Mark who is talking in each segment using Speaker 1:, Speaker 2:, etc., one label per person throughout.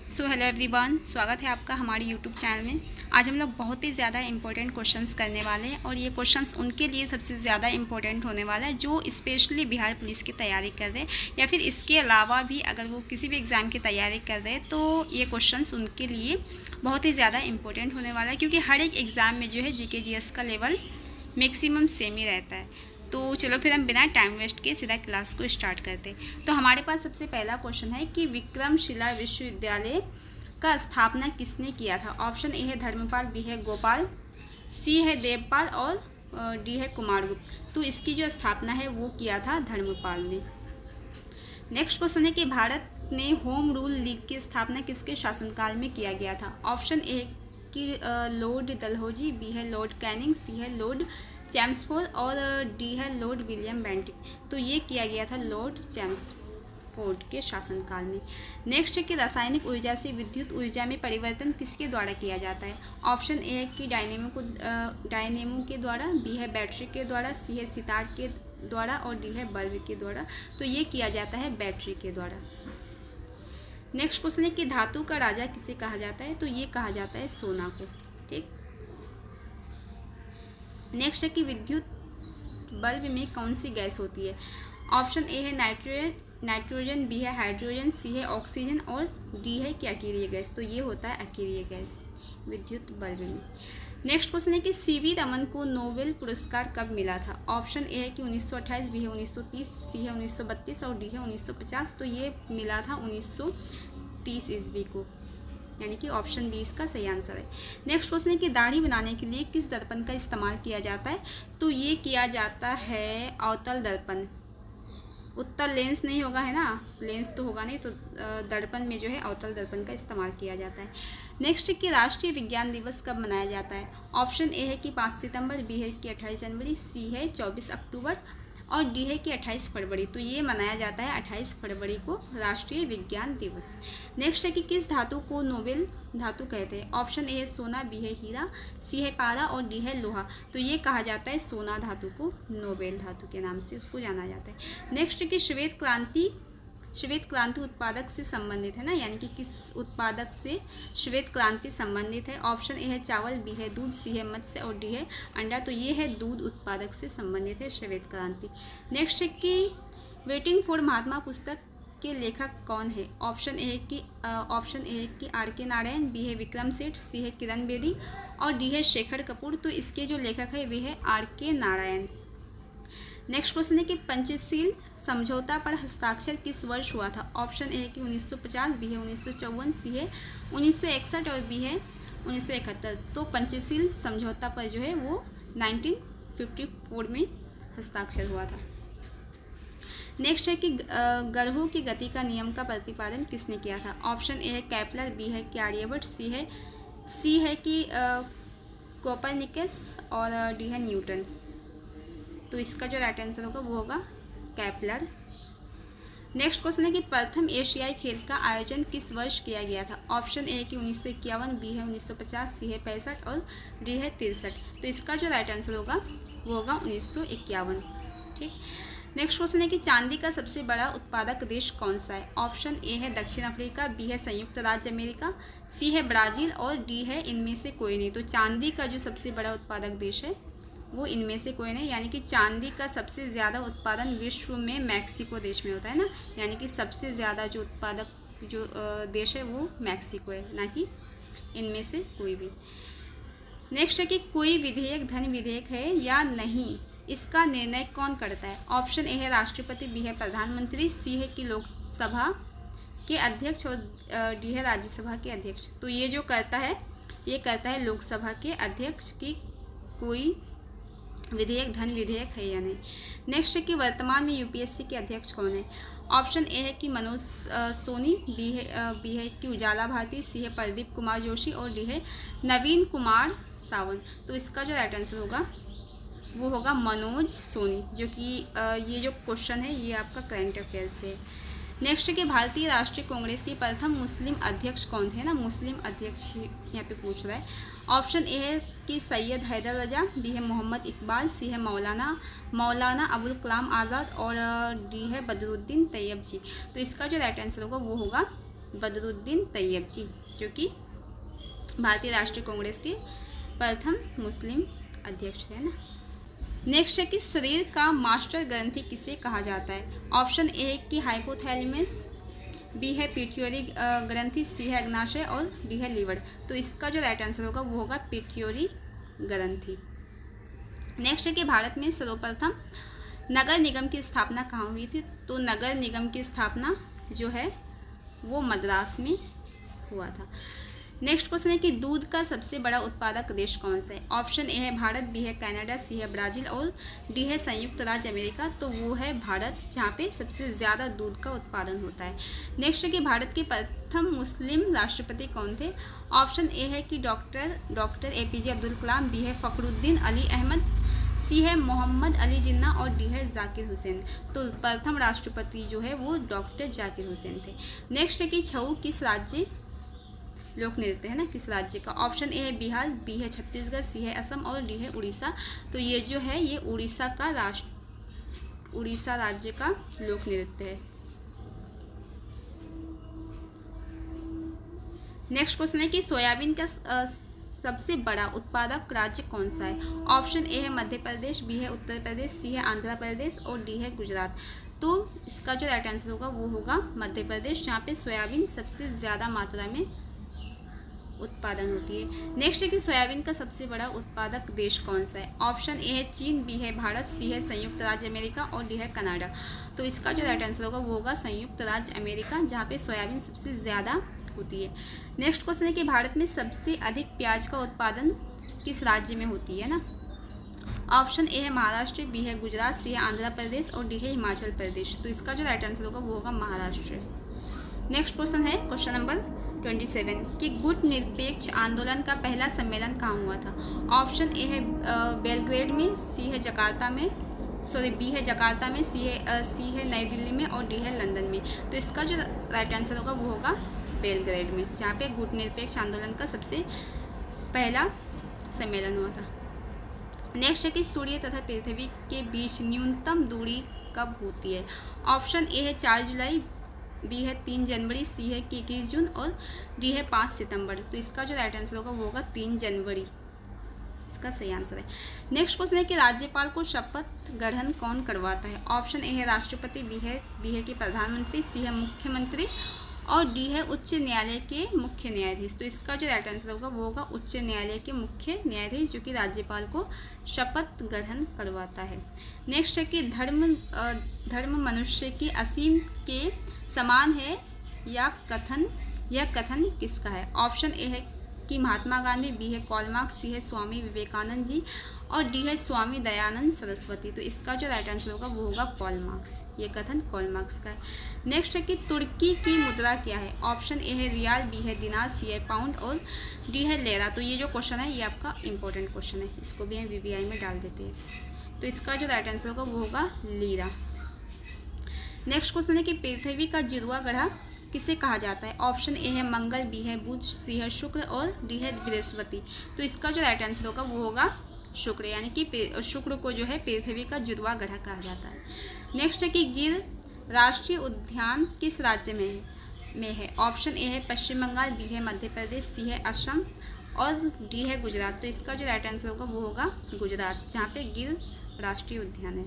Speaker 1: So hello everyone, स्वागत है आपका हमारे यूट्यूब चैनल में। आज हम लोग बहुत ही ज़्यादा इंपॉर्टेंट क्वेश्चंस करने वाले हैं और ये क्वेश्चंस उनके लिए सबसे ज़्यादा इंपॉर्टेंट होने वाला है जो स्पेशली बिहार पुलिस की तैयारी कर रहे हैं या फिर इसके अलावा भी अगर वो किसी भी एग्ज़ाम की तैयारी कर रहे हैं तो ये क्वेश्चंस उनके लिए बहुत ही ज़्यादा इंपॉर्टेंट होने वाला है, क्योंकि हर एक एग्ज़ाम में जो है जीके जीएस का लेवल मैक्सिमम सेम ही रहता है। तो चलो फिर हम बिना टाइम वेस्ट किए सीधा क्लास को स्टार्ट करते। तो हमारे पास सबसे पहला क्वेश्चन है कि विक्रमशिला विश्वविद्यालय का स्थापना किसने किया था। ऑप्शन ए है धर्मपाल, बी है गोपाल, सी है देवपाल और डी है कुमारगुप्त। तो इसकी जो स्थापना है वो किया था धर्मपाल ने। नेक्स्ट क्वेश्चन है कि भारत ने होम रूल लीग की स्थापना किसके शासनकाल में किया गया था। ऑप्शन ए कि लॉर्ड डलहौजी, बी है लॉर्ड कैनिंग, सी है लॉर्ड चैम्सफोर्ड और डी है लॉर्ड विलियम बेंटिक। तो ये किया गया था लॉर्ड चैम्सफोर्ड के शासनकाल में। नेक्स्ट है कि रासायनिक ऊर्जा से विद्युत ऊर्जा में परिवर्तन किसके द्वारा किया जाता है। ऑप्शन ए है कि डायनेमो के द्वारा, बी है बैटरी के द्वारा, सी है सितार के द्वारा और डी है बल्ब के द्वारा। तो ये किया जाता है बैटरी के द्वारा। नेक्स्ट क्वेश्चन है कि धातु का राजा किसे कहा जाता है। तो ये कहा जाता है सोना को। ठीक। नेक्स्ट है कि विद्युत बल्ब में कौन सी गैस होती है। ऑप्शन ए है नाइट्रोजन, बी है हाइड्रोजन, सी है ऑक्सीजन और डी है कि अकीरिय गैस। तो ये होता है अकीरिय गैस विद्युत बल्ब में। नेक्स्ट क्वेश्चन है कि सीवी रमन को नोबेल पुरस्कार कब मिला था। ऑप्शन ए है कि 1928, बी है 1930, सी है 1932 और डी है 1950। तो ये मिला था 1930 ईस्वी को, यानी कि ऑप्शन बी इसका सही आंसर है। नेक्स्ट क्वेश्चन है कि दाढ़ी बनाने के लिए किस दर्पण का इस्तेमाल किया जाता है। तो ये किया जाता है अवतल दर्पण। उत्तल लेंस नहीं होगा, है ना, लेंस तो होगा नहीं, तो दर्पण में जो है अवतल दर्पण का इस्तेमाल किया जाता है। नेक्स्ट है कि राष्ट्रीय विज्ञान दिवस कब मनाया जाता है। ऑप्शन ए है कि 5 सितंबर, बी है कि 28 जनवरी, सी है 24 अक्टूबर और डी है कि 28 फरवरी। तो ये मनाया जाता है 28 फरवरी को राष्ट्रीय विज्ञान दिवस। नेक्स्ट है कि किस धातु को नोबेल धातु कहते हैं। ऑप्शन ए है सोना, बी है हीरा, सी है पारा और डी है लोहा। तो ये कहा जाता है सोना धातु को नोबेल धातु के नाम से उसको जाना जाता है। नेक्स्ट है कि श्वेत क्रांति उत्पादक से संबंधित है ना, यानी कि किस उत्पादक से श्वेत क्रांति संबंधित है। ऑप्शन ए है चावल, बी है दूध, सी है मत्स्य और डी है अंडा। तो ये है दूध उत्पादक से संबंधित है श्वेत क्रांति। नेक्स्ट है कि वेटिंग फॉर महात्मा पुस्तक के लेखक कौन है। ऑप्शन ए है कि आर के नारायण, बी है विक्रम सेठ, सी है किरण बेदी और डी है शेखर कपूर। तो इसके जो लेखक है वे है आर के नारायण। नेक्स्ट क्वेश्चन है कि पंचशील समझौता पर हस्ताक्षर किस वर्ष हुआ था। ऑप्शन ए है कि 1950, बी है 1954, सी है 1961 और बी है 1971। तो पंचशील समझौता पर जो है वो 1954 में हस्ताक्षर हुआ था। नेक्स्ट है कि ग्रहों की गति का नियम का प्रतिपादन किसने किया था। ऑप्शन ए है कैपलर, बी है कि आर्यभट्ट, सी है कि कोपरनिकस और डी है न्यूटन। तो इसका जो राइट आंसर होगा वो होगा कैपलर। नेक्स्ट क्वेश्चन है कि प्रथम एशियाई खेल का आयोजन किस वर्ष किया गया था। ऑप्शन ए कि 1951, बी है 1950, सी है 65 और डी है 63। तो इसका जो राइट आंसर होगा वो होगा 1951। ठीक। नेक्स्ट क्वेश्चन है कि चांदी का सबसे बड़ा उत्पादक देश कौन सा है। ऑप्शन ए है दक्षिण अफ्रीका, बी है संयुक्त राज्य अमेरिका, सी है ब्राज़ील और डी है इनमें से कोई नहीं। तो चांदी का जो सबसे बड़ा उत्पादक देश है वो इनमें से कोई नहीं, यानी कि चांदी का सबसे ज़्यादा उत्पादन विश्व में मैक्सिको देश में होता है ना, यानी कि सबसे ज़्यादा जो उत्पादक जो देश है वो मैक्सिको है, ना कि इनमें से कोई भी। नेक्स्ट है कि कोई विधेयक धन विधेयक है या नहीं, इसका निर्णय कौन करता है। ऑप्शन ए है राष्ट्रपति, बी है प्रधानमंत्री, सी है कि लोकसभा के अध्यक्ष और डी है राज्यसभा के अध्यक्ष। तो ये जो करता है ये करता है लोकसभा के अध्यक्ष की कोई विधेयक धन विधेयक है या नहीं। नेक्स्ट है कि वर्तमान में यूपीएससी के अध्यक्ष कौन है। ऑप्शन ए है कि मनोज सोनी, बी है कि उजाला भारती, सी है प्रदीप कुमार जोशी और डी है नवीन कुमार सावंत। तो इसका जो राइट आंसर होगा वो होगा मनोज सोनी, जो कि ये जो क्वेश्चन है ये आपका करंट अफेयर से है। नेक्स्ट है कि भारतीय राष्ट्रीय कांग्रेस के प्रथम मुस्लिम अध्यक्ष कौन थे ना, मुस्लिम अध्यक्ष यहाँ पे पूछ रहा है। ऑप्शन ए है कि सैयद हैदर रजा, बी है मोहम्मद इकबाल, सी है मौलाना अबुल कलाम आज़ाद और डी है बदरुद्दीन तैयब जी। तो इसका जो राइट आंसर होगा वो होगा बदरुद्दीन तैयब जी, जो कि भारतीय राष्ट्रीय कांग्रेस के प्रथम मुस्लिम अध्यक्ष है ना। नेक्स्ट है कि शरीर का मास्टर ग्रंथि किसे कहा जाता है। ऑप्शन ए है कि हाइपोथैलेमस, बी है पिट्यूटरी ग्रंथि, सी है अग्नाशय और डी है लीवर। तो इसका जो राइट आंसर होगा वो होगा पिट्यूटरी ग्रंथि। नेक्स्ट है कि भारत में सर्वप्रथम नगर निगम की स्थापना कहाँ हुई थी। तो नगर निगम की स्थापना जो है वो मद्रास में हुआ था। नेक्स्ट क्वेश्चन है कि दूध का सबसे बड़ा उत्पादक देश कौन सा है। ऑप्शन ए है भारत, बी है कनाडा, सी है ब्राज़ील और डी है संयुक्त राज्य अमेरिका। तो वो है भारत, जहाँ पे सबसे ज़्यादा दूध का उत्पादन होता है। नेक्स्ट है कि भारत के प्रथम मुस्लिम राष्ट्रपति कौन थे। ऑप्शन ए है कि doctor APJ Abdul Kalam, B है फखरुद्दीन अली अहमद, सी है मोहम्मद अली जिन्ना और डी है जाकिर हुसैन। तो प्रथम राष्ट्रपति जो है वो डॉक्टर जाकिर हुसैन थे। नेक्स्ट है कि छऊ किस राज्य लोक नृत्य है ना, किस राज्य का। ऑप्शन ए है बिहार, बी है छत्तीसगढ़, सी है असम और डी है उड़ीसा। तो ये जो है ये उड़ीसा राज्य का लोक नृत्य है। नेक्स्ट क्वेश्चन है कि सोयाबीन का सबसे बड़ा उत्पादक राज्य कौन सा है। ऑप्शन ए है मध्य प्रदेश, बी है उत्तर प्रदेश, सी है आंध्र प्रदेश और डी है गुजरात। तो इसका जो राइट आंसर होगा वो होगा मध्य प्रदेश, जहाँ पे सोयाबीन सबसे ज़्यादा मात्रा में उत्पादन होती है। नेक्स्ट है कि सोयाबीन का सबसे बड़ा उत्पादक देश कौन सा है। ऑप्शन ए है चीन, बी है भारत, सी है संयुक्त राज्य अमेरिका और डी है कनाडा। तो इसका जो राइट आंसर होगा वो होगा संयुक्त राज्य अमेरिका, जहाँ पे सोयाबीन सबसे ज़्यादा होती है। नेक्स्ट क्वेश्चन है कि भारत में सबसे अधिक प्याज का उत्पादन किस राज्य में होती है ना। ऑप्शन ए है महाराष्ट्र, बी है गुजरात, सी है आंध्र प्रदेश और डी है हिमाचल प्रदेश। तो इसका जो राइट आंसर होगा वो होगा महाराष्ट्र। नेक्स्ट क्वेश्चन है क्वेश्चन नंबर 27 कि गुट निरपेक्ष आंदोलन का पहला सम्मेलन कहाँ हुआ था। ऑप्शन ए है बेलग्रेड में, सी है जकार्ता में, बी है जकार्ता में, सी है नई दिल्ली में और डी है लंदन में। तो इसका जो राइट आंसर होगा वो होगा बेलग्रेड में, जहाँ पे गुट निरपेक्ष आंदोलन का सबसे पहला सम्मेलन हुआ था। नेक्स्ट है कि सूर्य तथा पृथ्वी के बीच न्यूनतम दूरी कब होती है। ऑप्शन ए है 4 जुलाई, बी है 3 जनवरी, सी है 21 जून और डी है 5 सितंबर। तो इसका जो राइट आंसर होगा वो होगा 3 जनवरी, इसका सही आंसर है। नेक्स्ट क्वेश्चन है कि राज्यपाल को शपथ ग्रहण कौन करवाता है। ऑप्शन ए है राष्ट्रपति, बी है कि प्रधानमंत्री, सी है मुख्यमंत्री और डी है उच्च न्यायालय के मुख्य न्यायाधीश। तो इसका जो राइट आंसर होगा वो होगा उच्च न्यायालय के मुख्य न्यायाधीश, जो कि राज्यपाल को शपथ ग्रहण करवाता है। नेक्स्ट है कि धर्म मनुष्य की असीम के समान है यह कथन किसका है। ऑप्शन ए है कि महात्मा गांधी, बी है कार्ल मार्क्स, सी है स्वामी विवेकानंद जी और डी है स्वामी दयानंद सरस्वती। तो इसका जो राइट आंसर होगा वो होगा कार्ल मार्क्स, ये कथन कार्ल मार्क्स का है। नेक्स्ट है कि तुर्की की मुद्रा क्या है। ऑप्शन ए है रियाल, बी है दिनार, सी है पाउंड और डी है लेरा। तो ये जो क्वेश्चन है ये आपका इंपॉर्टेंट क्वेश्चन है, इसको भी हम VVI में डाल देते हैं। तो इसका जो राइट आंसर होगा वो होगा लीरा। नेक्स्ट क्वेश्चन है कि पृथ्वी का जुड़वा ग्रह किसे कहा जाता है। ऑप्शन ए है मंगल, बी है बुध, सी है शुक्र और डी है बृहस्पति। तो इसका जो राइट आंसर होगा वो होगा शुक्र, यानी कि शुक्र को जो है पृथ्वी का जुड़वा ग्रह कहा जाता है। नेक्स्ट है कि गिर राष्ट्रीय उद्यान किस राज्य में है। ऑप्शन ए है पश्चिम बंगाल, बी है मध्य प्रदेश, सी है असम और डी है गुजरात। तो इसका जो राइट आंसर होगा वो होगा गुजरात, जहाँ पे गिर राष्ट्रीय उद्यान है।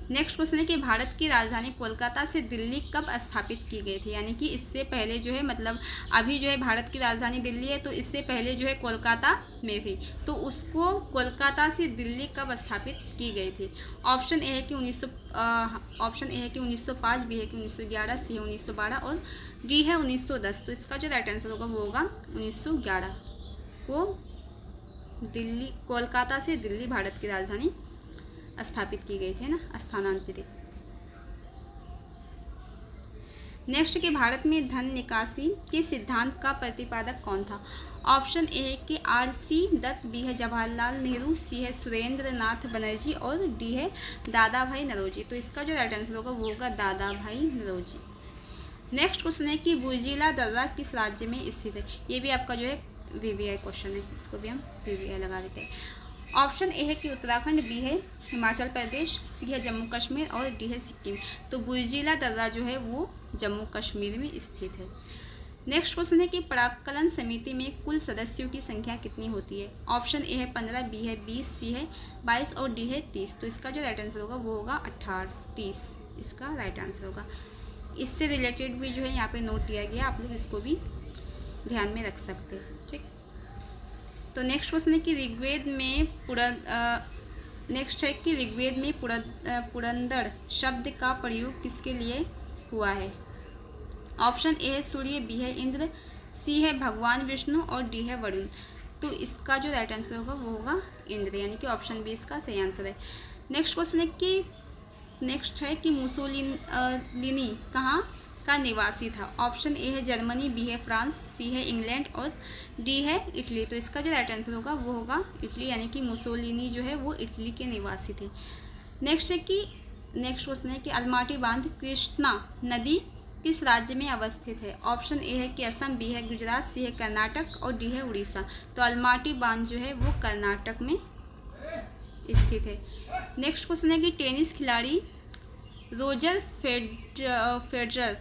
Speaker 1: नेक्स्ट क्वेश्चन है कि भारत की राजधानी कोलकाता से दिल्ली कब स्थापित की गई थी। यानी कि इससे पहले जो है मतलब अभी जो है भारत की राजधानी दिल्ली है, तो इससे पहले जो है कोलकाता में थी, तो उसको कोलकाता से दिल्ली कब स्थापित की गई थी। ऑप्शन ए है कि 1905, बी है कि 1911, सी है 1912 और डी है 1910। तो इसका जो राइट आंसर होगा वो होगा 1911 को कोलकाता से दिल्ली भारत की राजधानी स्थापित की गई थी ना, स्थानांतरित। नेक्स्ट कि भारत में धन निकासी के सिद्धांत का प्रतिपादक कौन था। ऑप्शन ए है कि RC दत्त, बी है जवाहरलाल नेहरू, सी है सुरेंद्र नाथ बनर्जी और डी है दादा भाई नौरोजी। तो इसका जो राइट आंसर होगा वो होगा दादा भाई नौरोजी। नेक्स्ट क्वेश्चन है कि बुर्जिला दर्रा किस राज्य में स्थित है। ये भी आपका जो है VVI क्वेश्चन है, इसको भी हम VVI लगा देते हैं। ऑप्शन ए है कि उत्तराखंड, बी है हिमाचल प्रदेश, सी है जम्मू कश्मीर और डी है सिक्किम। तो बुर्जिला दर्रा जो है वो जम्मू कश्मीर में स्थित है। नेक्स्ट क्वेश्चन है कि प्राक्कलन समिति में कुल सदस्यों की संख्या कितनी होती है। ऑप्शन ए है 15, बी है 20, सी है 22 और डी है 30। तो इसका जो राइट आंसर होगा वो होगा 30 इसका राइट आंसर होगा। इससे रिलेटेड भी जो है यहाँ पे नोट दिया गया, आप लोग इसको भी ध्यान में रख सकते हैं। ठीक, तो नेक्स्ट क्वेश्चन है कि ऋग्वेद में पुरंदर शब्द का प्रयोग किसके लिए हुआ है। ऑप्शन ए है सूर्य, बी है इंद्र, सी है भगवान विष्णु और डी है वरुण। तो इसका जो राइट आंसर होगा वो होगा इंद्र, यानी कि ऑप्शन बी इसका सही आंसर है। नेक्स्ट क्वेश्चन है कि मुसोलिनी कहाँ का निवासी था। ऑप्शन ए है जर्मनी, बी है फ्रांस, सी है इंग्लैंड और डी है इटली। तो इसका जो राइट आंसर होगा वो होगा इटली, यानी कि मुसोलिनी जो है वो इटली के निवासी थे। नेक्स्ट क्वेश्चन है कि अलमाटी बांध कृष्णा नदी किस राज्य में अवस्थित है। ऑप्शन ए है कि असम, बी है गुजरात, सी है कर्नाटक और डी है उड़ीसा। तो अलमाटी बांध जो है वो कर्नाटक में स्थित है। नेक्स्ट क्वेश्चन है कि टेनिस खिलाड़ी रोजर फेडरर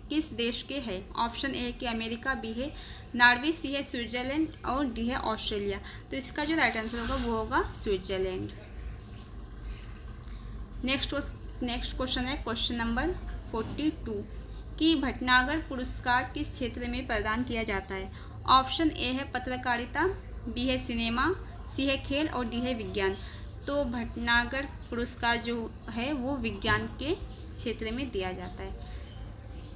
Speaker 1: किस देश के हैं। ऑप्शन ए है कि अमेरिका, बी है नॉर्वे, सी है स्विट्जरलैंड और डी है ऑस्ट्रेलिया। तो इसका जो राइट आंसर होगा वो होगा स्विट्जरलैंड। नेक्स्ट क्वेश्चन है क्वेश्चन नंबर 42 कि भटनागर पुरस्कार किस क्षेत्र में प्रदान किया जाता है। ऑप्शन ए है पत्रकारिता, बी है सिनेमा, सी है खेल और डी है विज्ञान। तो भटनागर पुरस्कार जो है वो विज्ञान के क्षेत्र में दिया जाता है।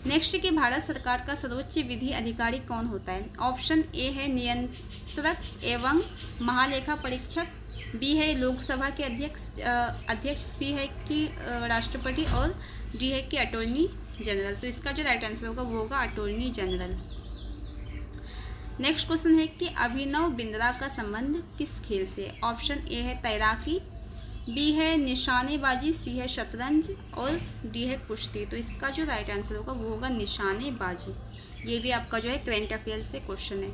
Speaker 1: नेक्स्ट है कि भारत सरकार का सर्वोच्च विधि अधिकारी कौन होता है। ऑप्शन ए है नियंत्रक एवं महालेखा परीक्षक, बी है लोकसभा के अध्यक्ष, सी है कि राष्ट्रपति और डी है कि अटॉर्नी जनरल। तो इसका जो राइट आंसर होगा वो होगा अटॉर्नी जनरल। नेक्स्ट क्वेश्चन है कि अभिनव बिंद्रा का संबंध किस खेल से। ऑप्शन ए है तैराकी, बी है निशानेबाजी, सी है शतरंज और डी है कुश्ती। तो इसका जो राइट आंसर होगा वो होगा निशानेबाजी। ये भी आपका जो है करंट अफेयर्स से क्वेश्चन है।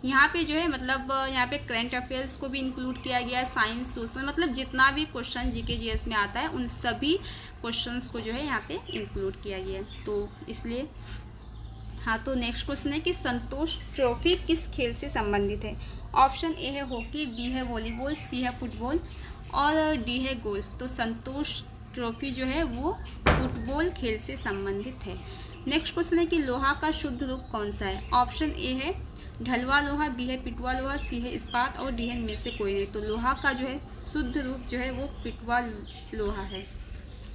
Speaker 1: यहाँ पे जो है मतलब यहाँ पे करंट अफेयर्स को भी इंक्लूड किया गया है, साइंस, सोशल, मतलब जितना भी क्वेश्चन जीके जीएस में आता है उन सभी क्वेश्चंस को जो है यहाँ पे इंक्लूड किया गया है। तो इसलिए हाँ, तो नेक्स्ट क्वेश्चन है कि संतोष ट्रॉफी किस खेल से संबंधित है। ऑप्शन ए है हॉकी, बी है वॉलीबॉल, सी है फुटबॉल और डी है गोल्फ। तो संतोष ट्रॉफी जो है वो फुटबॉल खेल से संबंधित है। नेक्स्ट क्वेश्चन है कि लोहा का शुद्ध रूप कौन सा है। ऑप्शन ए है ढलवा लोहा, बी है पिटवा लोहा, सी है इस्पात और डी है इनमें से कोई नहीं। तो लोहा का जो है शुद्ध रूप जो है वो पिटवा लोहा है।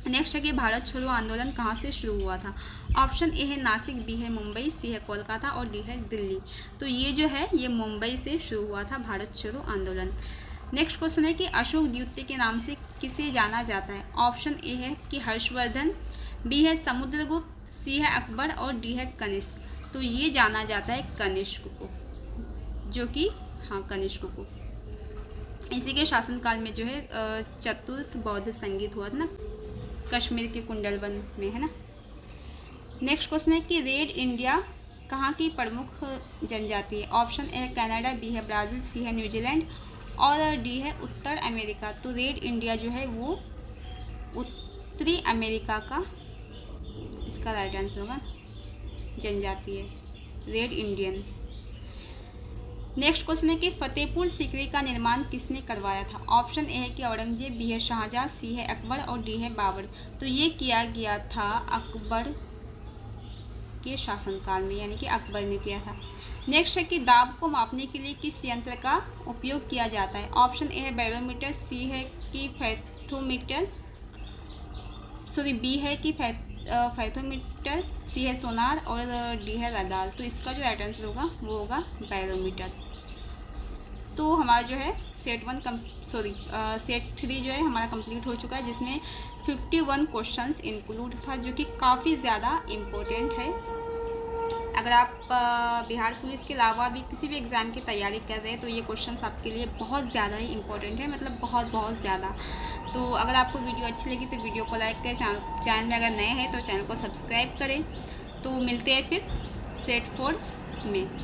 Speaker 1: नेक्स्ट है कि भारत छोड़ो आंदोलन कहाँ से शुरू हुआ था। ऑप्शन ए है नासिक, बी है मुंबई, सी है कोलकाता और डी है दिल्ली। तो ये जो है ये मुंबई से शुरू हुआ था भारत छोड़ो आंदोलन। नेक्स्ट क्वेश्चन है कि अशोक द्वितीय के नाम से किसे जाना जाता है। ऑप्शन ए है कि हर्षवर्धन, बी है समुद्रगुप्त, सी है अकबर और डी है कनिष्क। तो ये जाना जाता है कनिष्क को, जो कि हाँ कनिष्क को। इसी के शासनकाल में जो है चतुर्थ बौद्ध संगीत हुआ था ना कश्मीर के कुंडलवन में, है ना। नेक्स्ट क्वेश्चन है कि रेड इंडिया कहाँ की प्रमुख जनजाति है। ऑप्शन ए है कनाडा, बी है ब्राज़ील, सी है न्यूजीलैंड और डी है उत्तर अमेरिका। तो रेड इंडिया जो है वो उत्तरी अमेरिका का इसका राइट आंसर होगा जनजाति है, रेड इंडियन। नेक्स्ट क्वेश्चन है कि फतेहपुर सीकरी का निर्माण किसने करवाया था। ऑप्शन ए है कि औरंगजेब, बी है शाहजहां, सी है अकबर और डी है बाबर। तो ये किया गया था अकबर के शासनकाल में, यानी कि अकबर ने किया था। नेक्स्ट है कि दाब को मापने के लिए किस यंत्र का उपयोग किया जाता है। ऑप्शन ए है बैरोमीटर, सी है कि फैथोमीटर, बी है कि फैथोमीटर, सी है सोनार और डी है रडार। तो इसका जो राइट आंसर होगा वो होगा बैरोमीटर। तो हमारा जो है सेट 3 जो है हमारा कंप्लीट हो चुका है, जिसमें 51 क्वेश्चंस इंक्लूड था, जो कि काफ़ी ज़्यादा इम्पोर्टेंट है। अगर आप बिहार पुलिस के अलावा भी किसी भी एग्ज़ाम की तैयारी कर रहे हैं तो ये क्वेश्चंस आपके लिए बहुत ज़्यादा ही इम्पोर्टेंट है, मतलब बहुत ज़्यादा। तो अगर आपको वीडियो अच्छी लगी तो वीडियो को लाइक करें, चैनल में अगर नए हैं तो चैनल को सब्सक्राइब करें। तो मिलते हैं फिर सेट 4 में।